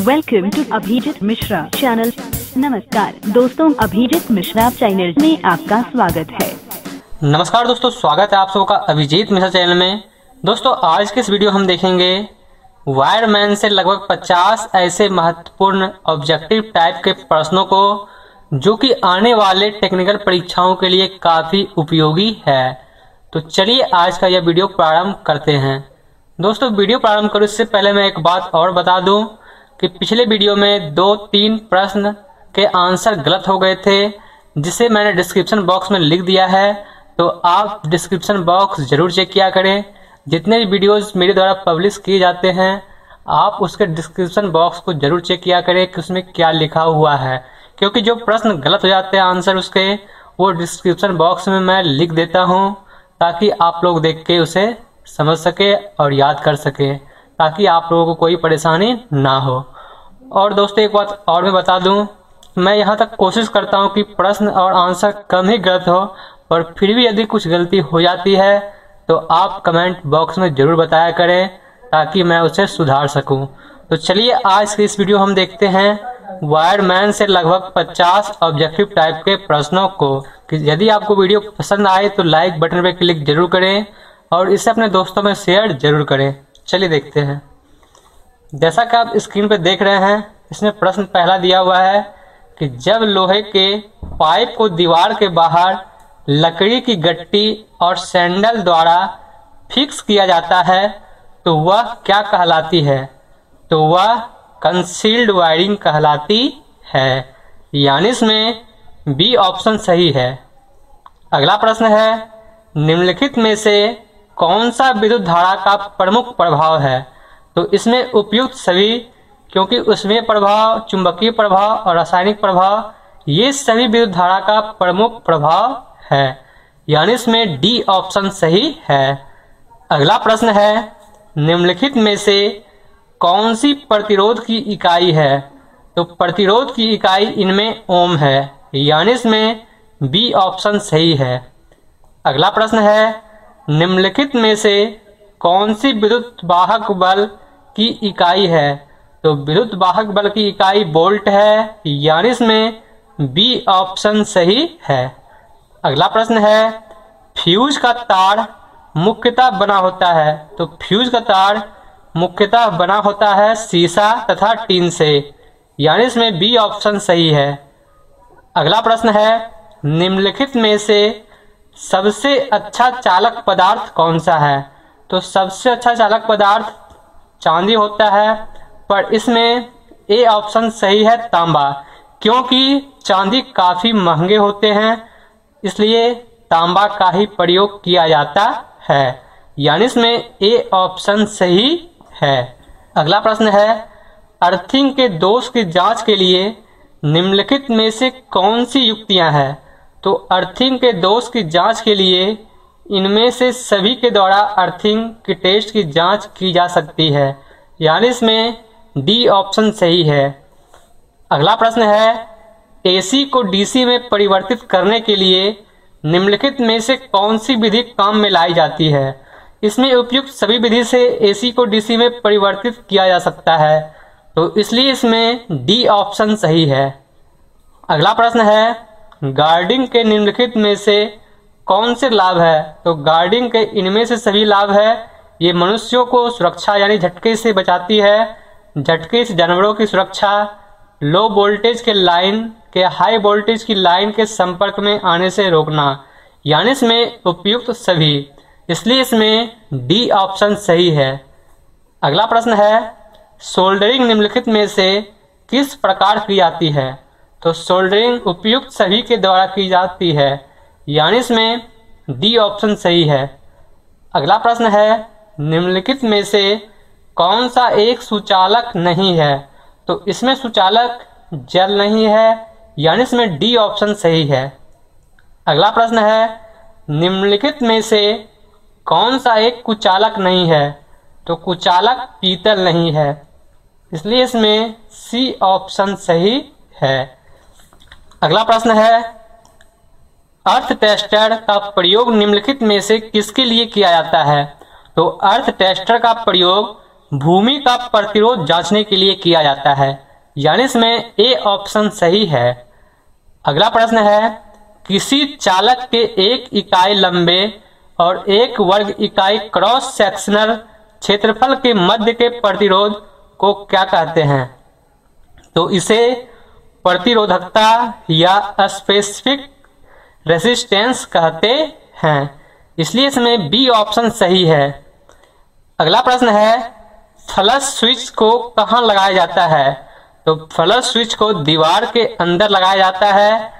Welcome to Abhijeet Mishra channel. नमस्कार दोस्तों, Abhijit Mishra channel में आपका स्वागत है। नमस्कार दोस्तों, स्वागत है आप सबका अभिजीत मिश्रा चैनल में। दोस्तों आज के इस वीडियो हम देखेंगे वायरमैन से लगभग 50 ऐसे महत्वपूर्ण ऑब्जेक्टिव टाइप के प्रश्नों को जो कि आने वाले टेक्निकल परीक्षाओं के लिए काफी उपयोगी है। तो चलिए आज का यह वीडियो प्रारंभ करते हैं। दोस्तों वीडियो प्रारंभ करूं इससे पहले मैं एक बात और बता दूं कि पिछले वीडियो में 2-3 प्रश्न के आंसर गलत हो गए थे, जिसे मैंने डिस्क्रिप्शन बॉक्स में लिख दिया है। तो आप डिस्क्रिप्शन बॉक्स जरूर चेक किया करें। जितने भी वीडियोस मेरे द्वारा पब्लिश किए जाते हैं आप उसके डिस्क्रिप्शन बॉक्स को जरूर चेक किया करें कि उसमें क्या लिखा हुआ है, क्योंकि जो प्रश्न गलत हो जाते हैं आंसर उसके, वो डिस्क्रिप्शन बॉक्स में मैं लिख देता हूँ ताकि आप लोग देख के उसे समझ सके और याद कर सके, ताकि आप लोगों को कोई परेशानी ना हो। और दोस्तों एक बात और मैं बता दूं, मैं यहाँ तक कोशिश करता हूँ कि प्रश्न और आंसर कम ही गलत हो, पर फिर भी यदि कुछ गलती हो जाती है तो आप कमेंट बॉक्स में जरूर बताया करें ताकि मैं उसे सुधार सकूं। तो चलिए आज के इस वीडियो हम देखते हैं वायरमैन से लगभग 50 ऑब्जेक्टिव टाइप के प्रश्नों को। कि यदि आपको वीडियो पसंद आए तो लाइक बटन पर क्लिक जरूर करें और इसे अपने दोस्तों में शेयर जरूर करें। चलिए देखते हैं। जैसा कि आप स्क्रीन पर देख रहे हैं, इसमें प्रश्न पहला दिया हुआ है कि जब लोहे के पाइप को दीवार के बाहर लकड़ी की गट्टी और सैंडल द्वारा फिक्स किया जाता है तो वह क्या कहलाती है? तो वह कंसील्ड वायरिंग कहलाती है, यानी इसमें बी ऑप्शन सही है। अगला प्रश्न है, निम्नलिखित में से कौन सा विद्युत धारा का प्रमुख प्रभाव है? तो इसमें उपयुक्त सभी, क्योंकि उसमें प्रभाव, चुंबकीय प्रभाव और रासायनिक प्रभाव, ये सभी विद्युत धारा का प्रमुख प्रभाव है, यानी इसमें डी ऑप्शन सही है। अगला प्रश्न है, निम्नलिखित में से कौन सी प्रतिरोध की इकाई है? तो प्रतिरोध की इकाई इनमें ओम है, यानी इसमें बी ऑप्शन सही है। अगला प्रश्न है, निम्नलिखित में से कौन सी विद्युत वाहक बल की इकाई है? तो विद्युत वाहक बल की इकाई वोल्ट है, यानी इसमें बी ऑप्शन सही है। अगला प्रश्न है, फ्यूज का तार मुख्यतः बना होता है? तो फ्यूज का तार मुख्यतः बना होता है सीसा तथा टीन से, यानी इसमें बी ऑप्शन सही है। अगला प्रश्न है, निम्नलिखित में से सबसे अच्छा चालक पदार्थ कौन सा है? तो सबसे अच्छा चालक पदार्थ चांदी होता है, पर इसमें ए ऑप्शन सही है तांबा, क्योंकि चांदी काफी महंगे होते हैं इसलिए तांबा का ही प्रयोग किया जाता है, यानी इसमें ए ऑप्शन सही है। अगला प्रश्न है, अर्थिंग के दोष की जांच के लिए निम्नलिखित में से कौन सी युक्तियां हैं? तो अर्थिंग के दोष की जांच के लिए इनमें से सभी के द्वारा अर्थिंग की टेस्ट की जांच की जा सकती है, यानी इसमें डी ऑप्शन सही है। अगला प्रश्न है, एसी को डीसी में परिवर्तित करने के लिए निम्नलिखित में से कौन सी विधि काम में लाई जाती है? इसमें उपयुक्त सभी विधि से एसी को डीसी में परिवर्तित किया जा सकता है, तो इसलिए इसमें डी ऑप्शन सही है। अगला प्रश्न है, गार्डिंग के निम्नलिखित में से कौन से लाभ है? तो गार्डिंग के इनमें से सभी लाभ है। ये मनुष्यों को सुरक्षा यानी झटके से बचाती है, झटके से जानवरों की सुरक्षा, लो वोल्टेज के लाइन के हाई वोल्टेज की लाइन के संपर्क में आने से रोकना, यानी इसमें उपयुक्त सभी, इसलिए इसमें डी ऑप्शन सही है। अगला प्रश्न है, सोल्डरिंग निम्नलिखित में से किस प्रकार की जाती है? तो सोल्डरिंग उपयुक्त सभी के द्वारा की जाती है, यानी इसमें डी ऑप्शन सही है। अगला प्रश्न है, निम्नलिखित में से कौन सा एक सुचालक नहीं है? तो इसमें सुचालक जल नहीं है, यानी इसमें डी ऑप्शन सही है। अगला प्रश्न है, निम्नलिखित में से कौन सा एक कुचालक नहीं है? तो कुचालक पीतल नहीं है, इसलिए इसमें सी ऑप्शन सही है। अगला प्रश्न है, अर्थ टेस्टर का प्रयोग निम्नलिखित में से किसके लिए किया जाता है? तो अर्थ टेस्टर का प्रयोग भूमि का प्रतिरोध जांचने के लिए किया जाता है, यानी इसमें ए ऑप्शन सही है। अगला प्रश्न है, किसी चालक के 1 इकाई लंबे और 1 वर्ग इकाई क्रॉस सेक्शनल क्षेत्रफल के मध्य के प्रतिरोध को क्या कहते हैं? तो इसे प्रतिरोधकता या स्पेसिफिक रेसिस्टेंस कहते हैं, इसलिए इसमें बी ऑप्शन सही है। अगला प्रश्न है, फ्लश स्विच को कहाँ लगाया जाता है? तो फ्लश स्विच को दीवार के अंदर लगाया जाता है,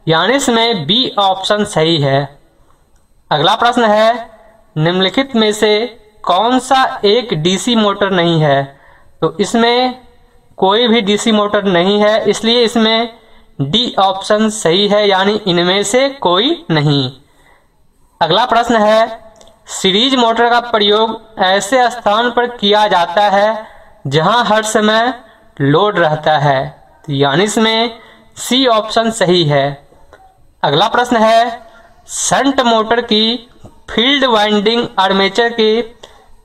यानी इसमें बी ऑप्शन सही है। अगला प्रश्न है, निम्नलिखित में से कौन सा एक डीसी मोटर नहीं है? तो इसमें कोई भी डीसी मोटर नहीं है, इसलिए इसमें डी ऑप्शन सही है, यानी इनमें से कोई नहीं। अगला प्रश्न है, सीरीज मोटर का प्रयोग ऐसे स्थान पर किया जाता है जहां हर समय लोड रहता है, यानी इसमें सी ऑप्शन सही है। अगला प्रश्न है, शंट मोटर की फील्ड वाइंडिंग आर्मेचर के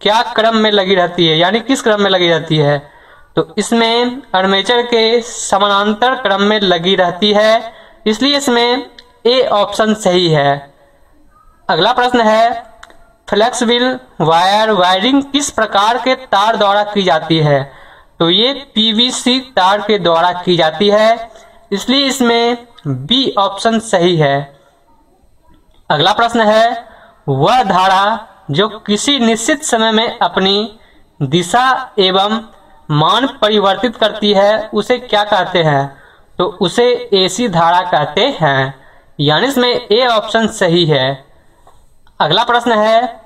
क्या क्रम में लगी रहती है, यानी किस क्रम में लगी रहती है? तो इसमें आर्मेचर के समानांतर क्रम में लगी रहती है, इसलिए इसमें ए ऑप्शन सही है। अगला प्रश्न है, फ्लेक्सिबल वायर वायरिंग किस प्रकार के तार द्वारा की जाती है? तो ये पीवीसी तार के द्वारा की जाती है, इसलिए इसमें बी ऑप्शन सही है। अगला प्रश्न है, वह धारा जो किसी निश्चित समय में अपनी दिशा एवं मान परिवर्तित करती है उसे क्या कहते हैं? तो उसे एसी धारा कहते हैं, यानी इसमें ए ऑप्शन सही है। अगला प्रश्न है,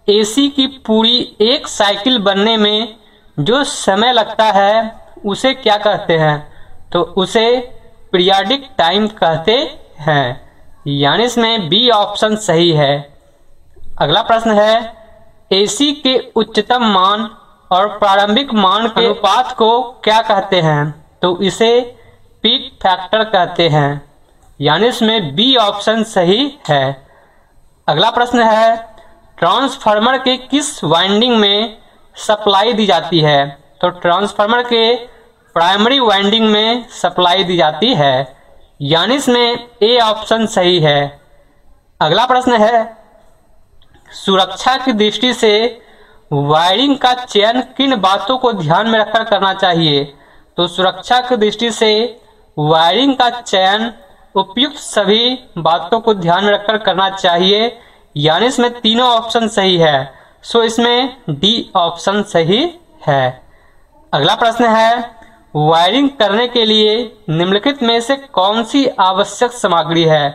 एसी की पूरी एक साइकिल बनने में जो समय लगता है उसे क्या कहते हैं? तो उसे पीरियाडिक टाइम कहते हैं, यानी इसमें बी ऑप्शन सही है। अगला प्रश्न है, एसी के उच्चतम मान और प्रारंभिक मान के अनुपात को क्या कहते हैं? तो इसे पीक फैक्टर कहते हैं, यानी इसमें बी ऑप्शन सही है। अगला प्रश्न है, ट्रांसफार्मर के किस वाइंडिंग में सप्लाई दी जाती है? तो ट्रांसफार्मर के प्राइमरी वाइंडिंग में सप्लाई दी जाती है, यानी इसमें ए ऑप्शन सही है। अगला प्रश्न है, सुरक्षा की दृष्टि से वायरिंग का चयन किन बातों को ध्यान में रखकर करना चाहिए? तो सुरक्षा की दृष्टि से वायरिंग का चयन उपयुक्त सभी बातों को ध्यान में रखकर करना चाहिए, यानी इसमें तीनों ऑप्शन सही है, सो इसमें डी ऑप्शन सही है। अगला प्रश्न है, वायरिंग करने के लिए निम्नलिखित में से कौन सी आवश्यक सामग्री है?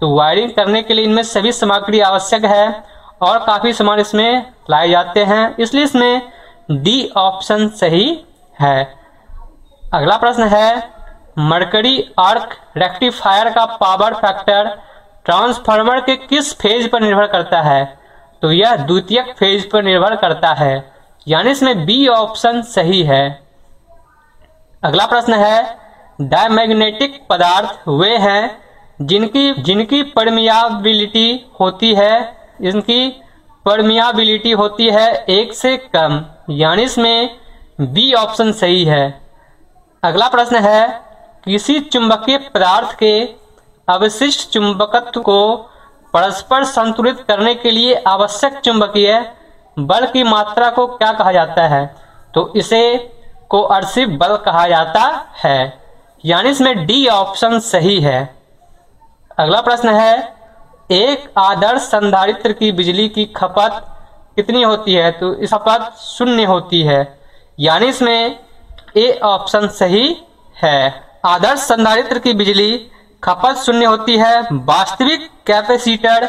तो वायरिंग करने के लिए इनमें सभी सामग्री आवश्यक है और काफी सामान इसमें लाए जाते हैं, इसलिए इसमें डी ऑप्शन सही है। अगला प्रश्न है, मरकरी आर्क रेक्टिफायर का पावर फैक्टर ट्रांसफार्मर के किस फेज पर निर्भर करता है? तो यह द्वितीयक फेज पर निर्भर करता है, यानी इसमें बी ऑप्शन सही है। अगला प्रश्न है, डायमैग्नेटिक पदार्थ वे हैं जिनकी परमियाबिलिटी होती है, इनकी परमियाबिलिटी होती है 1 से कम, यानी इसमें बी ऑप्शन सही है। अगला प्रश्न है, किसी चुंबकीय पदार्थ के अवशिष्ट चुंबकत्व को परस्पर संतुलित करने के लिए आवश्यक चुंबकीय बल की मात्रा को क्या कहा जाता है? तो इसे कोअर्सिव बल कहा जाता है, यानी इसमें डी ऑप्शन सही है। अगला प्रश्न है, एक आदर्श संधारित्र की बिजली की खपत कितनी होती है? तो इस खपत 0 होती है, यानी इसमें ए ऑप्शन सही है। आदर्श संधारित्र की बिजली खपत 0 होती है। वास्तविक कैपेसिटर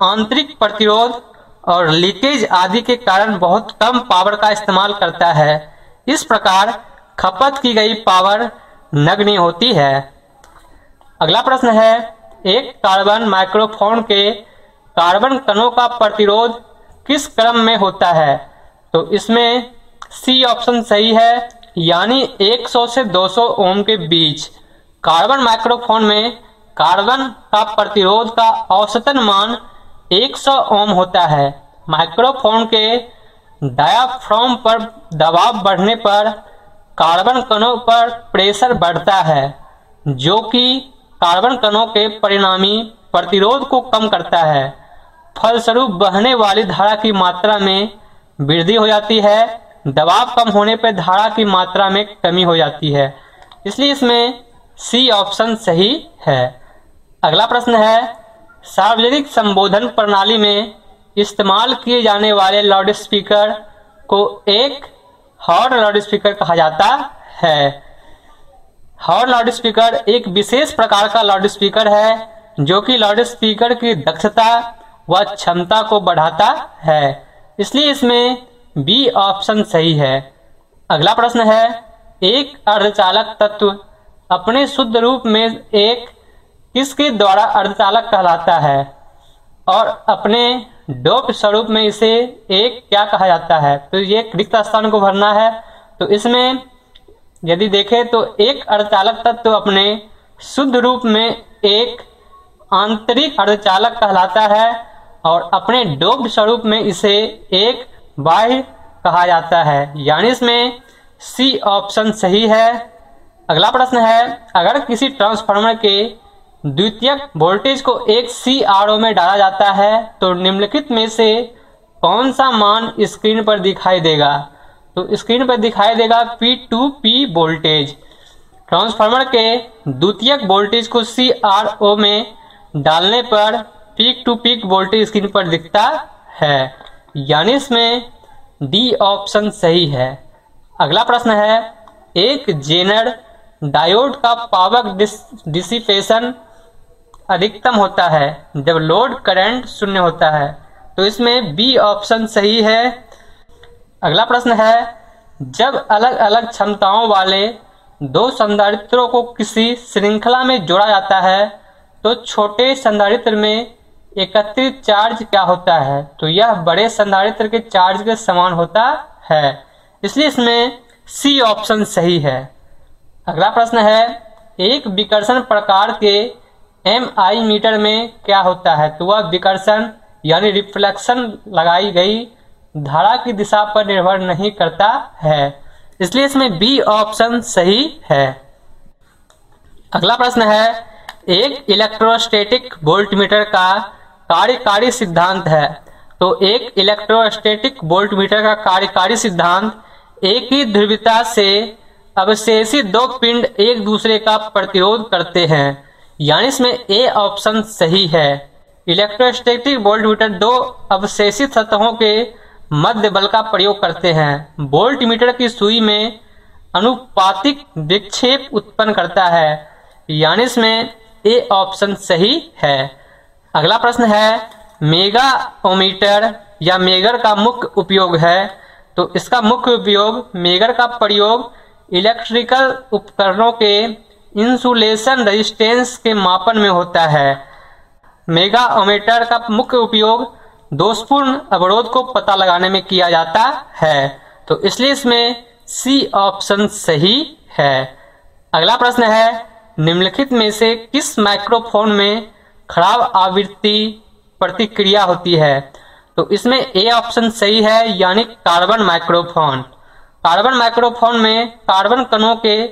आंतरिक प्रतिरोध और लीकेज आदि के कारण बहुत कम पावर का इस्तेमाल करता है, इस प्रकार खपत की गई पावर नगण्य होती है। अगला प्रश्न है, एक कार्बन माइक्रोफोन के कार्बन कणों का प्रतिरोध किस क्रम में होता है? तो इसमें सी ऑप्शन सही है, यानी 100 से 200 ओम के बीच। कार्बन माइक्रोफोन में कार्बन का प्रतिरोध का औसतन मान 100 ओम होता है। माइक्रोफोन के डायाफ्राम पर दबाव बढ़ने पर कार्बन कणों पर प्रेशर बढ़ता है, जो कि कार्बन कणों के परिणामी प्रतिरोध को कम करता है। फलस्वरूप बहने वाली धारा की मात्रा में वृद्धि हो जाती है। दबाव कम होने पर धारा की मात्रा में कमी हो जाती है। इसलिए इसमें सी ऑप्शन सही है। अगला प्रश्न है, सार्वजनिक संबोधन प्रणाली में इस्तेमाल किए जाने वाले लाउडस्पीकर को एक हॉर्न लाउडस्पीकर कहा जाता है। हॉर्न लाउडस्पीकर एक विशेष प्रकार का लाउडस्पीकर है जो कि लाउडस्पीकर की दक्षता व क्षमता को बढ़ाता है। इसलिए इसमें बी ऑप्शन सही है। अगला प्रश्न है, एक अर्धचालक तत्व अपने शुद्ध रूप में एक किसके द्वारा अर्धचालक कहलाता है और अपने डोप स्वरूप में इसे एक क्या कहा जाता है? तो ये रिक्त स्थान को भरना है। तो इसमें यदि देखें तो एक अर्धचालक तत्व अपने शुद्ध रूप में एक आंतरिक अर्धचालक कहलाता है और अपने डोप स्वरूप में इसे एक बाह्य कहा जाता है। यानी इसमें सी ऑप्शन सही है। अगला प्रश्न है, अगर किसी ट्रांसफार्मर के द्वितीयक वोल्टेज को एक CRO में डाला जाता है तो निम्नलिखित में से कौन सा मान स्क्रीन पर दिखाई देगा? तो स्क्रीन पर दिखाई देगा P2P वोल्टेज। ट्रांसफार्मर के द्वितीयक वोल्टेज को CRO में डालने पर peak to peak voltage screen पर दिखता है। यानी इसमें डी ऑप्शन सही है। अगला प्रश्न है, एक जेनर डायोड का पावर डिसिपेशन अधिकतम होता है जब लोड करंट शून्य होता है। तो इसमें बी ऑप्शन सही है। अगला प्रश्न है, जब अलग अलग क्षमताओं वाले दो संधारित्रों को किसी श्रृंखला में जोड़ा जाता है तो छोटे संधारित्र में एकत्रित चार्ज क्या होता है? तो यह बड़े संधारित्र के चार्ज के समान होता है। इसलिए इसमें सी ऑप्शन सही है। अगला प्रश्न है, एक विकर्षण प्रकार के MI मीटर में क्या होता है? तो वह विकर्षण यानी रिफ्लेक्शन लगाई गई धारा की दिशा पर निर्भर नहीं करता है। इसलिए इसमें बी ऑप्शन सही है। अगला प्रश्न है, एक इलेक्ट्रोस्टैटिक वोल्टमीटर का कार्यकारी सिद्धांत है। तो एक इलेक्ट्रोस्टैटिक वोल्टमीटर का कार्यकारी सिद्धांत एक ही ध्रुवीयता से अवशेषित दो पिंड एक दूसरे का प्रतिरोध करते हैं। यानी इसमें ए ऑप्शन सही है। इलेक्ट्रोस्टैटिक वोल्टमीटर दो अवशेषित सतहों के मध्य बल का प्रयोग करते हैं। वोल्टमीटर की सुई में अनुपातिक विक्षेप उत्पन्न करता है। यानी इसमें ए ऑप्शन सही है। अगला प्रश्न है, मेगा ओमीटर या मेगर का मुख्य उपयोग है। तो इसका मुख्य उपयोग मेगर का प्रयोग इलेक्ट्रिकल उपकरणों के इंसुलेशन रेजिस्टेंस के मापन में होता है। मेगा ओमीटर का मुख्य उपयोग दोषपूर्ण अवरोध को पता लगाने में किया जाता है। तो इसलिए इसमें सी ऑप्शन सही है। अगला प्रश्न है, निम्नलिखित में से किस माइक्रोफोन में खराब आवृत्ति प्रतिक्रिया होती है? तो इसमें ए ऑप्शन सही है, यानी कार्बन माइक्रोफोन। कार्बन माइक्रोफोन में कार्बन कणों के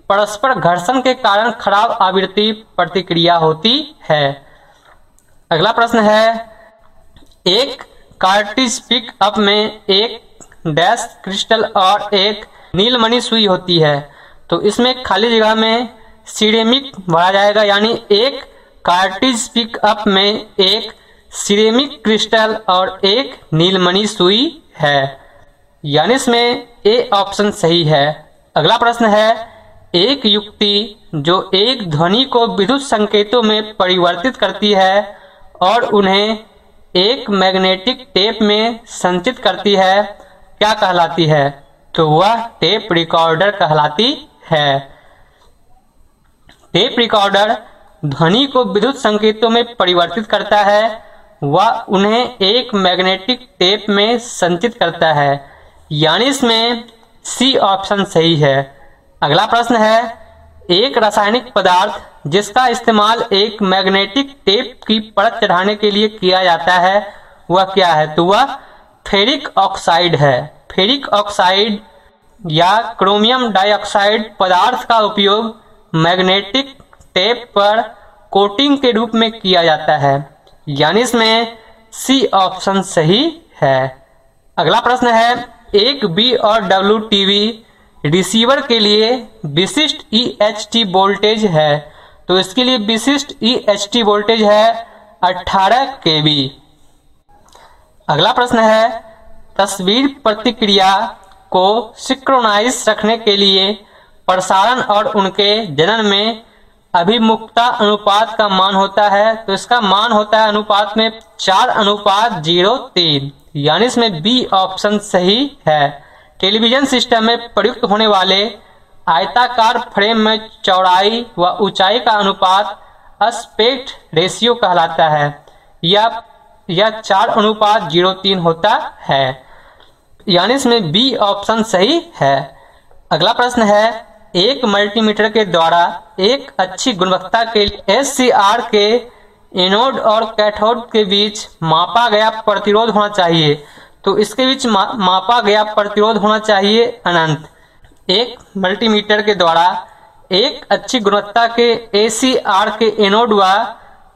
परस्पर घर्षण के कारण खराब आवृत्ति प्रतिक्रिया होती है। अगला प्रश्न है, एक कार्ट्रिज पिक अप में एक डैश क्रिस्टल और एक नीलमणि सुई होती है। तो इसमें खाली जगह में सिरेमिक भरा जाएगा। यानी एक कार्ट्रिज पिक अप में एक सिरेमिक क्रिस्टल और एक नीलमणि सुई है। यानी इसमें ए ऑप्शन सही है। अगला प्रश्न है, एक युक्ति जो एक ध्वनि को विद्युत संकेतों में परिवर्तित करती है और उन्हें एक मैग्नेटिक टेप में संचित करती है, क्या कहलाती है? तो वह टेप रिकॉर्डर कहलाती है। टेप रिकॉर्डर ध्वनि को विद्युत संकेतों में परिवर्तित करता है, वह उन्हें एक मैग्नेटिक टेप में संचित करता है। यानी इसमें सी ऑप्शन सही है। अगला प्रश्न है, एक रासायनिक पदार्थ जिसका इस्तेमाल एक मैग्नेटिक टेप की परत चढ़ाने के लिए किया जाता है वह क्या है? तो वह फेरिक ऑक्साइड है। फेरिक ऑक्साइड या क्रोमियम डाइऑक्साइड पदार्थ का उपयोग मैग्नेटिक टेप पर कोटिंग के रूप में किया जाता है, यानी इसमें सी ऑप्शन सही है। अगला प्रश्न है, एक बी और डब्ल्यू टीवी रिसीवर के लिए विशिष्ट EHT वोल्टेज है, तो इसके लिए विशिष्ट EHT वोल्टेज है 18 kV। अगला प्रश्न है, तस्वीर प्रतिक्रिया को सिंक्रोनाइज रखने के लिए प्रसारण और उनके जनन में अभिमुखता अनुपात का मान होता है, तो इसका मान होता है अनुपात में 4:03, यानी इसमें बी ऑप्शन सही है। टेलीविजन सिस्टम में प्रयुक्त होने वाले आयताकार फ्रेम में चौड़ाई व ऊंचाई का अनुपात एस्पेक्ट रेशियो कहलाता है। यह 4:03 होता है, यानी इसमें बी ऑप्शन सही है। अगला प्रश्न है, एक मल्टीमीटर के द्वारा एक अच्छी गुणवत्ता के SCR के एनोड और कैथोड के बीच मापा गया प्रतिरोध होना चाहिए, तो इसके बीच मापा गया प्रतिरोध होना चाहिए अनंत। एक मल्टीमीटर के द्वारा एक अच्छी गुणवत्ता के ACR के एनोड व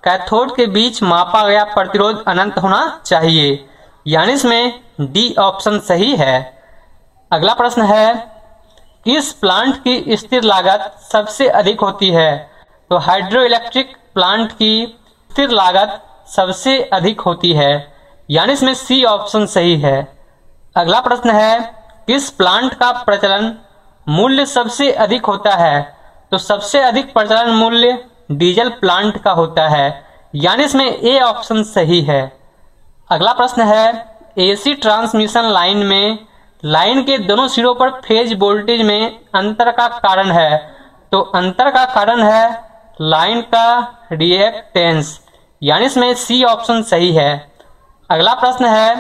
कैथोड के बीच मापा गया प्रतिरोध अनंत होना चाहिए, यानी इसमें डी ऑप्शन सही है। अगला प्रश्न है, किस प्लांट की स्थिर लागत सबसे अधिक होती है, तो हाइड्रो इलेक्ट्रिक प्लांट की स्थिर लागत सबसे अधिक होती है, यानी इसमें सी ऑप्शन सही है। अगला प्रश्न है, किस प्लांट का प्रचलन मूल्य सबसे अधिक होता है, तो सबसे अधिक प्रचलन मूल्य डीजल प्लांट का होता है, यानी इसमें ए ऑप्शन सही है। अगला प्रश्न है, एसी ट्रांसमिशन लाइन में लाइन के दोनों सिरों पर फेज वोल्टेज में अंतर का कारण है, तो अंतर का कारण है लाइन का रिएक्टेंस, यानी इसमें सी ऑप्शन सही है। अगला प्रश्न है,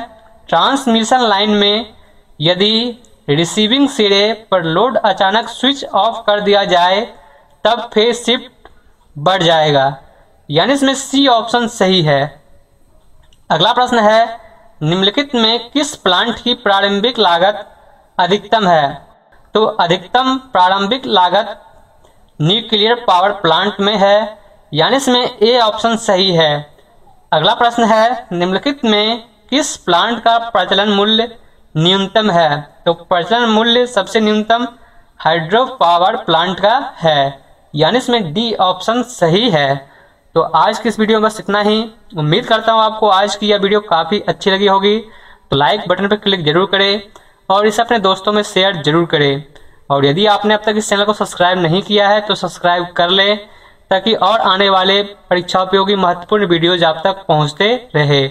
ट्रांसमिशन लाइन में यदि रिसीविंग सिरे पर लोड अचानक स्विच ऑफ कर दिया जाए तब फेज शिफ्ट बढ़ जाएगा, यानी इसमें सी ऑप्शन सही है। अगला प्रश्न है, निम्नलिखित में किस प्लांट की प्रारंभिक लागत अधिकतम है, तो अधिकतम प्रारंभिक लागत न्यूक्लियर पावर प्लांट में है, यानी इसमें ए ऑप्शन सही है। अगला प्रश्न है, निम्नलिखित में किस प्लांट का प्रचलन मूल्य न्यूनतम है, तो प्रचलन मूल्य सबसे न्यूनतम हाइड्रो पावर प्लांट का है, यानी इसमें डी ऑप्शन सही है। तो आज की इस वीडियो में बस इतना ही। उम्मीद करता हूँ आपको आज की यह वीडियो काफ़ी अच्छी लगी होगी, तो लाइक बटन पर क्लिक जरूर करें और इसे अपने दोस्तों में शेयर जरूर करें। और यदि आपने अब तक इस चैनल को सब्सक्राइब नहीं किया है तो सब्सक्राइब कर लें, ताकि और आने वाले परीक्षा उपयोगी महत्वपूर्ण वीडियोज आप तक पहुँचते रहे।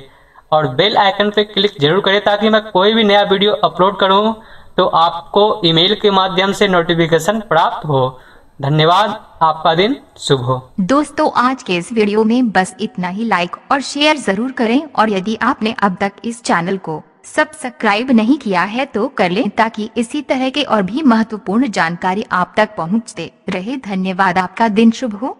और बेल आइकन पर क्लिक जरूर करें ताकि मैं कोई भी नया वीडियो अपलोड करूँ तो आपको ईमेल के माध्यम से नोटिफिकेशन प्राप्त हो। धन्यवाद, आपका दिन शुभ हो। दोस्तों, आज के इस वीडियो में बस इतना ही। लाइक और शेयर जरूर करें, और यदि आपने अब तक इस चैनल को सब्सक्राइब नहीं किया है तो कर लें, ताकि इसी तरह के और भी महत्वपूर्ण जानकारी आप तक पहुंचते रहे। धन्यवाद, आपका दिन शुभ हो।